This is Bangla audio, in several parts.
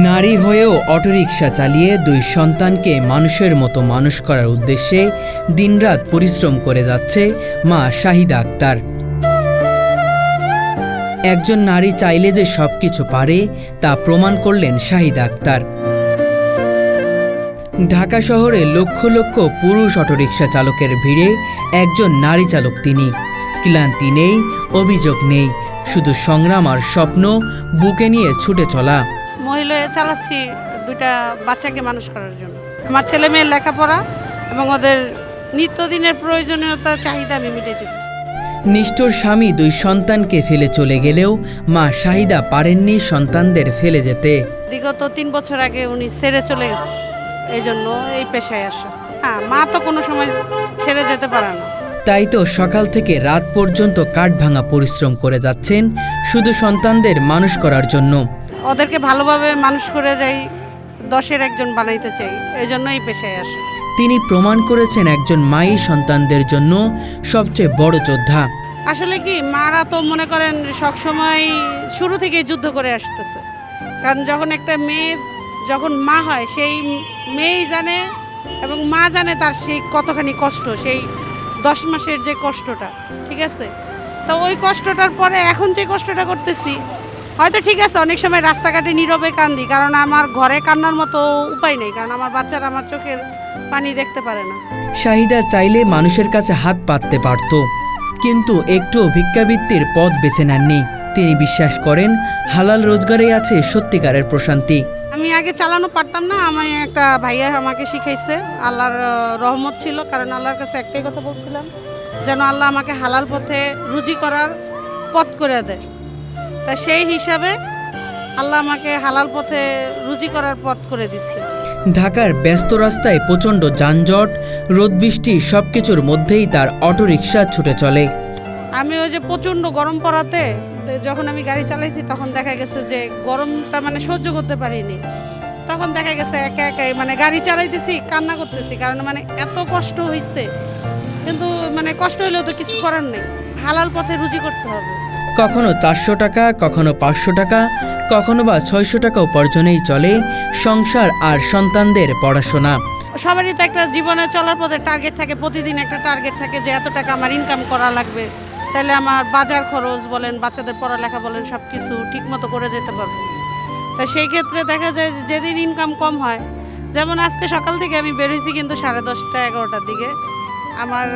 নারী হয়েও অটোরিকশা চালিয়ে দুই সন্তানকে মানুষের মতো মানুষ করার উদ্দেশ্যে দিনরাত পরিশ্রম করে যাচ্ছে মা শাহিদা আক্তার। একজন নারী চাইলে যে সবকিছু পারে তা প্রমাণ করলেন শাহিদা আক্তার। ঢাকা শহরে লক্ষ লক্ষ পুরুষ অটোরিকশা চালকের ভিড়ে একজন নারী চালক তিনি। ক্লান্তি নেই, অভিযোগ নেই, শুধু সংগ্রাম আর স্বপ্ন বুকে নিয়ে ছুটে চলা। মহিলা চালাচ্ছি দুইটা বাচ্চাকে মানুষ করার জন্য। আমার ছেলে মেয়ের লেখাপড়া এবং ওদের নিত্যদিনের প্রয়োজনীয়তা চাহিদা আমি মিটাইতেছি। নিষ্ঠুর স্বামী দুই সন্তানকে ফেলে চলে গেলেও মা শাহিদা পারেননি সন্তানদের ফেলে যেতে। বিগত 3 বছর আগে উনি ছেড়ে চলে গেছে, এই জন্য এই পেশায় আসা। হ্যাঁ, মা তো কোনো সময় ছেড়ে যেতে পারে না। তাই তো সকাল থেকে রাত পর্যন্ত কাঠ ভাঙা পরিশ্রম করে যাচ্ছেন শুধু সন্তানদের মানুষ করার জন্য। ওদেরকে ভালোভাবে মানুষ করে যাই, 10-এর একজন বানাইতে চাই, এই জন্য এই পেশায় আসা। তিনি প্রমাণ করেছেন একজন মাই সন্তানদের জন্য সবচেয়ে বড় যোদ্ধা। আসলে কি, মারা তো মনে করেন সবসময় শুরু থেকেই যুদ্ধ করে আসতেছে। কারণ যখন একটা মেয়ে যখন মা হয়, সেই মেয়েই জানে এবং মা জানে তার সেই কতখানি কষ্ট, সেই 10 মাসের যে কষ্টটা, ঠিক আছে। তো ওই কষ্টটার পরে এখন যে কষ্টটা করতেছি, হয়তো ঠিক আছে অনেক সময় রাস্তাঘাটে নীরবে কান্দি, কারণ আমার ঘরে কান্নার মতো উপায় নেই, কারণ আমার বাচ্চারা আমার চোখের পানি দেখতে পারে না। শাহিদা চাইলে মানুষের কাছে হাত পাততে পারত, কিন্তু একটু ভিক্ষাবৃত্তির পথ বেছে নেননি। তিনি বিশ্বাস করেন হালাল রোজগারে আছে সত্যিকারের প্রশান্তি। আমি আগে চালানো পারতাম না, আমি একটা ভাইয়া আমাকে শিখাইছে। আল্লাহর রহমত ছিল, কারণ আল্লাহর কাছে একটাই কথা বলছিলাম, যেন আল্লাহ আমাকে হালাল পথে রুজি করার পথ করে দেয়। তা সেই হিসাবে আল্লাহ আমাকে হালাল পথে রুজি করার পথ করে দিচ্ছে। ঢাকার ব্যস্ত রাস্তায় প্রচণ্ড যানজট, রোদ বৃষ্টি সবকিছুর মধ্যেই তার অটোরিকশা ছুটে চলে। আমি ওই যে প্রচণ্ড গরম পড়াতে যখন আমি গাড়ি চালাইছি, তখন দেখা গেছে যে গরমটা মানে সহ্য করতে পারিনি। তখন দেখা গেছে একা একাই মানে গাড়ি চালাইতেছি, কান্না করতেছি, কারণ মানে এত কষ্ট হয়েছে। কিন্তু মানে কষ্ট হইলেও তো কিছু করার নেই, হালাল পথে রুজি করতে হবে। কখনো 400 টাকা, কখনো 500 টাকা, কখনো বা 600 টাকা উপার্জনেই চলে সংসার আর সন্তানদের পড়াশোনা। সবারই তো একটা জীবনে চলার পথে টার্গেট থাকে, প্রতিদিন একটা টার্গেট থাকে যে এত টাকা আমার ইনকাম করা লাগবে, তাহলে আমার বাজার খরচ বলেন, বাচ্চাদের পড়ালেখা বলেন, সব কিছু ঠিকমতো করে যেতে পারবো। তাই সেই ক্ষেত্রে দেখা যায় যে যেদিন ইনকাম কম হয়, যেমন আজকে সকাল থেকে আমি বেরোইছি কিন্তু 10:30-11টার দিকে, আমার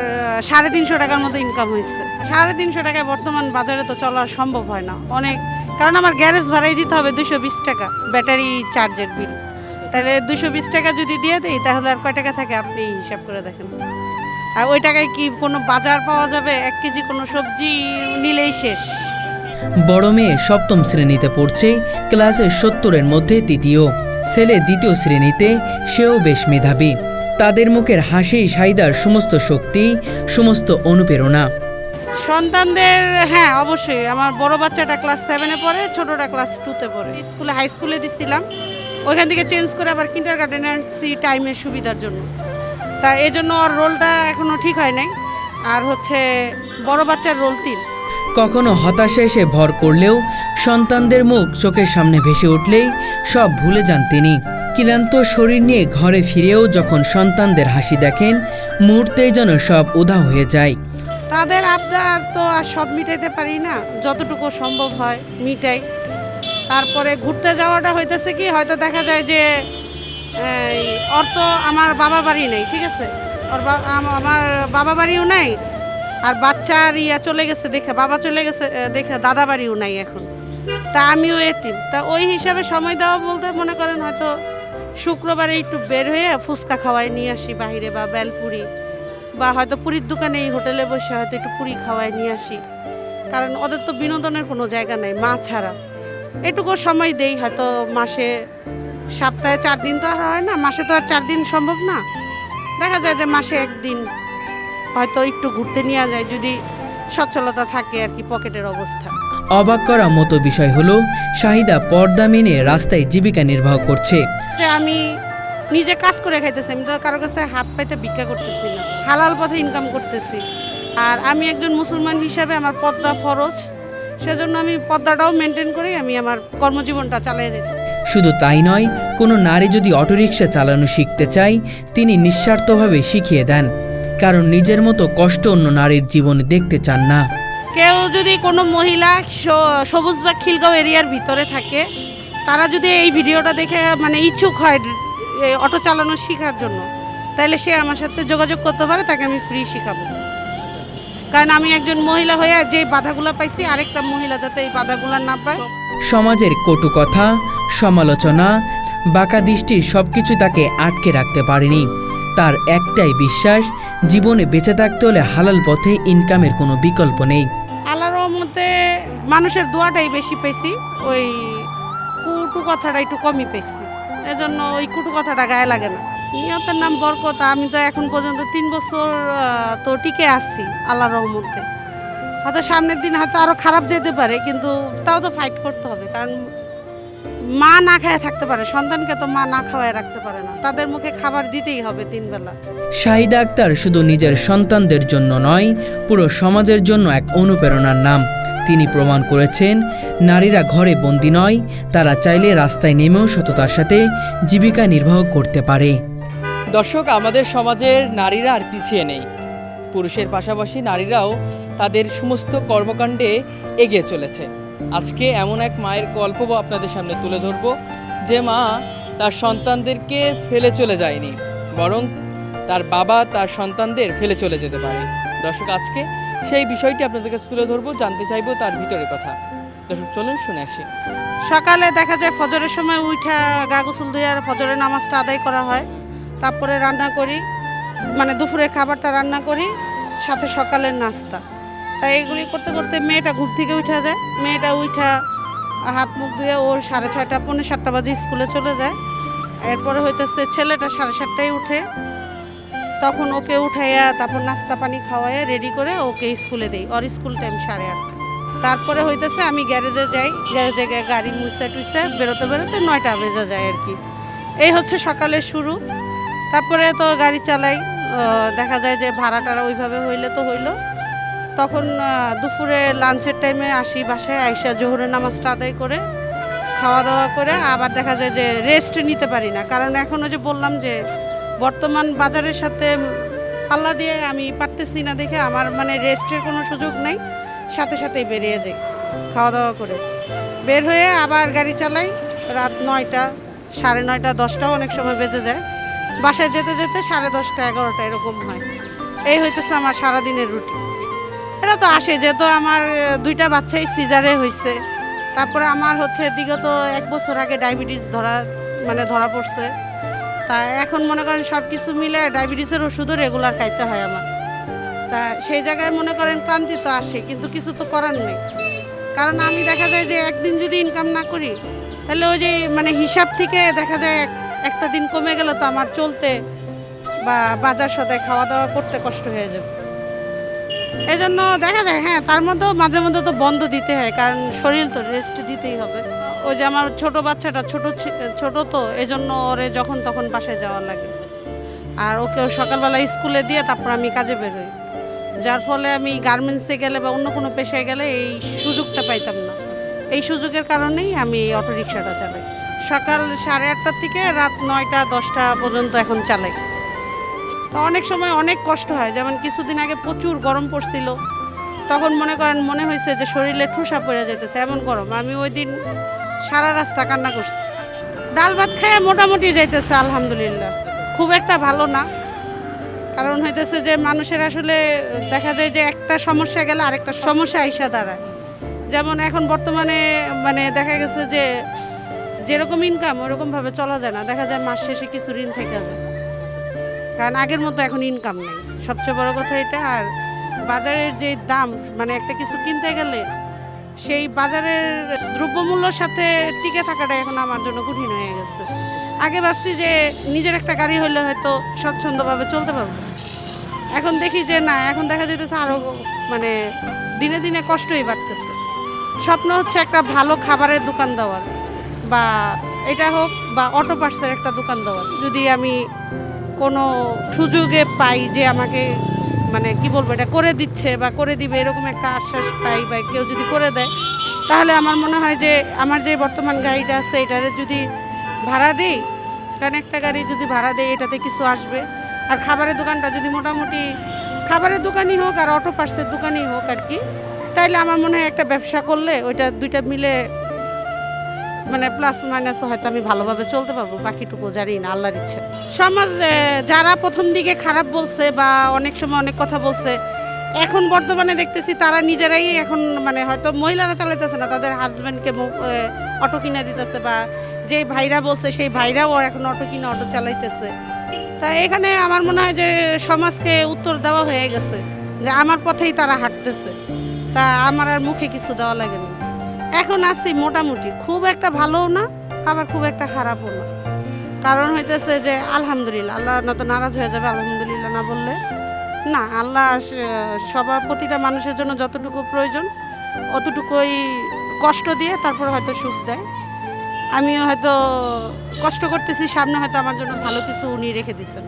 350 টাকার মতো ইনকাম হয়েছে। 350 টাকায় বর্তমান বাজারে তো চলা সম্ভব হয় না অনেক, কারণ আমার গ্যারেজ ভাড়াই দিতে হবে 220 টাকা, ব্যাটারি চার্জের বিল। তাহলে 220 টাকা যদি দিয়ে দেই, তাহলে আর কয় টাকা থাকে আপনি হিসাব করে দেখেন। আর ওই টাকায় কি কোনো বাজার পাওয়া যাবে? 1 কেজি কোনো সবজি নিলেই শেষ। বড় মেয়ে 7ম শ্রেণীতে পড়ছে, ক্লাসে 70-এর মধ্যে তৃতীয়। ছেলে 2য় শ্রেণীতে, সেও বেশ মেধাবী। তাদের মুখের হাসি শাহিদার সমস্ত শক্তি, সমস্ত অনুপ্রেরণা। সন্তানদের হ্যাঁ অবশ্যই, আমার বড় বাচ্চাটা ক্লাস 7-এ পড়ে, ছোটটা ক্লাস 2-তে পড়ে। স্কুলে হাই স্কুলে দিচ্ছিলাম, ওইখান থেকে চেঞ্জ করে আবার কিন্ডারগার্টেনে আসছি টাইমের সুবিধার জন্য। তা এই জন্য ওর রোলটা এখনও ঠিক হয় নাই। আর হচ্ছে বড় বাচ্চার রোল 3। কখনো হতাশা এসে ভর করলেও সন্তানদের মুখ চোখের সামনে ভেসে উঠলেই সব ভুলে যান তিনি। ক্লান্ত শরীর নিয়ে ঘরে ফিরেও যখন সন্তানদের হাসি দেখেন, মুহূর্তেই যেন সব উধাও হয়ে যায়। তাদের আবদার তো আর সব মিটাইতে পারি না, যতটুকু সম্ভব হয় মিটাই। তারপরে ঘুরতে যাওয়াটা হইতেছে কি, হয়তো দেখা যায় যে ওর তো আমার বাবা বাড়ি নেই, ঠিক আছে, আমার বাবা বাড়িও নাই, আর বাচ্চার চলে গেছে দেখে, বাবা চলে গেছে দেখে দাদা বাড়িও নাই এখন। তা আমিও এতিম। তা ওই হিসাবে সময় দেওয়া বলতে মনে করেন হয়তো শুক্রবারে একটু বের হয়ে ফুচকা খাওয়াই নিয়ে আসি বাহিরে, বা বেলপুরি, বা হয়তো পুরীর দোকানে এই হোটেলে বসে হয়তো একটু পুরি খাওয়াই নিয়ে আসি, কারণ ওদের তো বিনোদনের কোনো জায়গা নাই মা ছাড়া। এটুকু সময় দেই, হয়তো মাসে, সপ্তাহে 4 দিন তো আর হয় না, মাসে তো আর 4 দিন সম্ভব না। দেখা যায় যে মাসে 1 দিন হয়তো একটু ঘুরতে নিয়ে যায়, যদি সচ্ছলতা থাকে আর কি, পকেটের অবস্থা। অবাক করা মতো বিষয় হলো শাহিদা পর্দা মেনে রাস্তায় জীবিকা নির্বাহ করছে। আমি নিজে কাজ করে খাইতেছি, আমি তো কারো কাছে হাত পাইতে ভিক্ষা করতেছি না, হালাল পথে ইনকাম করতেছি। আর আমি একজন মুসলমান হিসাবে আমার পর্দা ফরজ, সেজন্য আমি পর্দাটাও মেনটেন করেই আমি আমার কর্মজীবনটা চালিয়ে যেতে। শুধু তাই নয়, কোনো নারী যদি অটোরিকশা চালানো শিখতে চায় তিনি নিঃস্বার্থভাবে শিখিয়ে দেন, কারণ নিজের মতো কষ্ট অন্য নারীর জীবনে দেখতে চান না। কেউ যদি কোনো মহিলা সবুজ বা খিলগাঁও এরিয়ার ভিতরে থাকে, তারা যদি এই ভিডিওটা দেখে মানে ইচ্ছুক হয় এই অটো চালানো শেখার জন্য, তাহলে সে আমার সাথে যোগাযোগ করতে পারে, তাকে আমি ফ্রি শেখাবো। কারণ আমি একজন মহিলা হয়ে যে বাধাগুলো পাইছি, আরেকটা মহিলা যাতে এই বাধাগুলো না পায়। সমাজের কটু কথা, সমালোচনা, বাঁকা দৃষ্টি সবকিছু তাকে আটকে রাখতে পারেনি। তার একটাই বিশ্বাস, জীবনে বেঁচে থাকতে হলে হালাল পথে ইনকামের কোনো বিকল্প নেই। আল্লাহর রহমতে মানুষের দোয়াটাই বেশি পেয়েছি, ওই কুটু কথাটা একটু কমই পেয়েছি, এজন্য ওই কুটু কথাটা গায়ে লাগে না। নিয়তের নাম বরকত। আমি তো এখন পর্যন্ত 3 বছর তো টিকে আসছি আল্লাহর রহমতে। হয়তো সামনের দিন হয়তো আরও খারাপ যেতে পারে, কিন্তু তাও তো ফাইট করতে হবে। কারণ মা না খায় থাকতে পারে, সন্তানকে তো মা না খাওয়ায় রাখতে পারে না, তাদের মুখে খাবার দিতেই হবে 3 বেলা। শাহিদা আক্তার শুধু নিজের সন্তানদের জন্য নয়, পুরো সমাজের জন্য এক অনুপ্রেরণার নাম। তিনি প্রমাণ করেছেন নারীরা ঘরে বন্দী নয়, তারা চাইলে রাস্তায় নেমেও সততার সাথে জীবিকা নির্বাহ করতে পারে। দর্শক, আমাদের সমাজের নারীরা আর পিছিয়ে নেই। পুরুষের পাশাপাশি নারীরাও তাদের সমস্ত কর্মকাণ্ডে এগিয়ে চলেছে। আজকে এমন এক মায়ের গল্প আপনাদের সামনে তুলে ধরব, যে মা তার সন্তানদেরকে ফেলে চলে যায়নি, বরং তার বাবা তার সন্তানদের ফেলে চলে যেতে পারে। দর্শক, আজকে সেই বিষয়টি আপনাদের কাছে তুলে ধরবো, জানতে চাইবো তার ভিতরের কথা। দর্শক, চলুন শুনে আসি। সকালে দেখা যায় ফজরের সময় উঠা গা গোসল দিয়ে আর ফজরের নামাজটা আদায় করা হয়, তারপরে রান্না করি, মানে দুপুরের খাবারটা রান্না করি, সাথে সকালের নাস্তা। তাই এগুলি করতে করতে মেয়েটা ঘুম থেকে উঠা যায়। মেয়েটা উঠা হাত মুখ ধুয়ে ওর 6:30 পৌনে 7টা বাজে স্কুলে চলে যায়। এরপরে হইতেছে ছেলেটা 7:30টায় উঠে, তখন ওকে উঠাইয়া তারপর নাস্তা পানি খাওয়াইয়া রেডি করে ওকে স্কুলে দেই। ওর স্কুল টাইম 8:30। তারপরে হইতেছে আমি গ্যারেজে যাই, গ্যারেজে গিয়ে গাড়ি মুছতে টুছতে বেরোতে বেরোতে 9টা বেজে যায় আর কি। এই হচ্ছে সকালের শুরু। তারপরে তো গাড়ি চালাই, দেখা যায় যে ভাড়া টাড়া ওইভাবে হইলে তো হইলো। তখন দুপুরে লাঞ্চের টাইমে আসি বাসায়, আইসা জোহরের নামাজটা আদায় করে খাওয়া দাওয়া করে আবার দেখা যায় যে রেস্ট নিতে পারি না। কারণ এখনও যে বললাম যে বর্তমান বাজারের সাথে পাল্লা দিয়ে আমি পারতেছি না, দেখে আমার মানে রেস্টের কোনো সুযোগ নেই। সাথে সাথেই বেরিয়ে যাই খাওয়া দাওয়া করে, বের হয়ে আবার গাড়ি চালাই। রাত 9টা, 9:30, 10টাও অনেক সময় বেজে যায়। বাসায় যেতে যেতে 10:30, 11টা এরকম হয়। এই হইতেছে আমার সারাদিনের রুটিন। এটা তো আসে, যেহেতু আমার 2টা বাচ্চাই সিজারে হয়েছে। তারপরে আমার হচ্ছে বিগত 1 বছর আগে ডায়াবেটিস ধরা পড়ছে। তা এখন মনে করেন সব কিছু মিলে ডায়াবেটিসের ওষুধও রেগুলার খাইতে হয় আমার। তা সেই জায়গায় মনে করেন ক্লান্তি তো আসে, কিন্তু কিছু তো করার নেই। কারণ আমি দেখা যায় যে একদিন যদি ইনকাম না করি, তাহলে ওই যে মানে হিসাব থেকে দেখা যায় একটা দিন কমে গেলে তো আমার চলতে বা বাজার সদায় খাওয়া দাওয়া করতে কষ্ট হয়ে যাবে। এই জন্য দেখা যায় তার মধ্যেও মাঝে মধ্যে তো বন্ধ দিতে হয়, কারণ শরীর তো রেস্ট দিতেই হবে। ওই যে আমার ছোট বাচ্চাটা ছোট তো, এই জন্য ওরে যখন তখন বাসায় যাওয়া লাগে। আর ওকে সকালবেলা স্কুলে দিয়ে তারপর আমি কাজে বের হই, যার ফলে আমি গার্মেন্টসে গেলে বা অন্য কোনো পেশায় গেলে এই সুযোগটা পাইতাম না। এই সুযোগের কারণেই আমি এই অটো রিক্সাটা চালাই। সকাল 8:30 থেকে রাত 9টা 10টা পর্যন্ত এখন চালাই। তো অনেক সময় অনেক কষ্ট হয়, যেমন কিছুদিন আগে প্রচুর গরম পড়ছিল, তখন মনে হয়েছে যে শরীরে ঠুসা পড়ে যেতেছে, এমন গরম। আমি ওই দিন সারা রাস্তা কান্না করছি। ডাল ভাত খেয়ে মোটামুটি যাইতেছে আলহামদুলিল্লাহ, খুব একটা ভালো না। কারণ হইতেছে যে মানুষের আসলে দেখা যায় যে একটা সমস্যা গেলে আরেকটা সমস্যা আইসা দাঁড়ায়। যেমন এখন বর্তমানে মানে দেখা গেছে যে যেরকম ইনকাম ওরকমভাবে চলা যায় না, দেখা যায় মাস শেষে কিছু ঋণ থেকে যায়, কারণ আগের মতো এখন ইনকাম নেই। সবচেয়ে বড় কথা এটা। আর বাজারের যে দাম, মানে একটা কিছু কিনতে গেলে সেই বাজারের দ্রব্যমূল্যর সাথে টিকে থাকাটা এখন আমার জন্য কঠিন হয়ে গেছে। আগে ভাবছি যে নিজের একটা গাড়ি হলে হয়তো স্বচ্ছন্দভাবে চলতে পারবো, এখন দেখি যে না, এখন দেখা যেতেছে আরও মানে দিনে দিনে কষ্টই বাড়তেছে। স্বপ্ন হচ্ছে একটা ভালো খাবারের দোকান দেওয়ার, বা এটা হোক বা অটো পার্টসের একটা দোকান দেওয়ার। যদি আমি কোনো সুযোগে পাই যে আমাকে মানে কি বলবো, এটা করে দিচ্ছে বা করে দিবে এরকম একটা আশ্বাস পাই, বা কেউ যদি করে দেয়, তাহলে আমার মনে হয় যে আমার যে বর্তমান গাড়িটা আছে এটারে যদি ভাড়া দিই, কারণ একটা গাড়ি যদি ভাড়া দেয় এটাতে কিছু আসবে। আর খাবারের দোকানটা যদি মোটামুটি খাবারের দোকানই হোক আর অটো পার্টসের দোকানই হোক আর কি, তাইলে আমার মনে হয় একটা ব্যবসা করলে ওইটা দুইটা মিলে মানে প্লাস মাইনাস হয়তো আমি ভালোভাবে চলতে পারবো, বাকিটুকু জানি না, আল্লাহর ইচ্ছে। সমাজ যারা প্রথম দিকে খারাপ বলছে বা অনেক সময় অনেক কথা বলছে, এখন বর্তমানে দেখতেছি তারা নিজেরাই এখন মানে হয়তো মহিলারা চালাইতেছে না, তাদের হাজব্যান্ডকে অটো কিনে দিতেছে, বা যে ভাইরা বলছে সেই ভাইরাও এখন অটো কিনে অটো চালাইতেছে। তা এখানে আমার মনে হয় যে সমাজকে উত্তর দেওয়া হয়ে গেছে যে আমার পথেই তারা হাঁটতেছে, তা আমার আর মুখে কিছু দেওয়া লাগে না। এখন আসছি মোটামুটি, খুব একটা ভালোও না আবার খুব একটা খারাপও না। কারণ হইতেছে যে আলহামদুলিল্লাহ, আল্লাহ না তো নারাজ হয়ে যাবে আলহামদুলিল্লাহ না বললে। না, আল্লাহ সবার প্রতিটা মানুষের জন্য যতটুকু প্রয়োজন অতটুকুই কষ্ট দিয়ে তারপর হয়তো সুখ দেয়। আমিও হয়তো কষ্ট করতেছি, সামনে হয়তো আমার জন্য ভালো কিছু উনি রেখে দিচ্ছেন।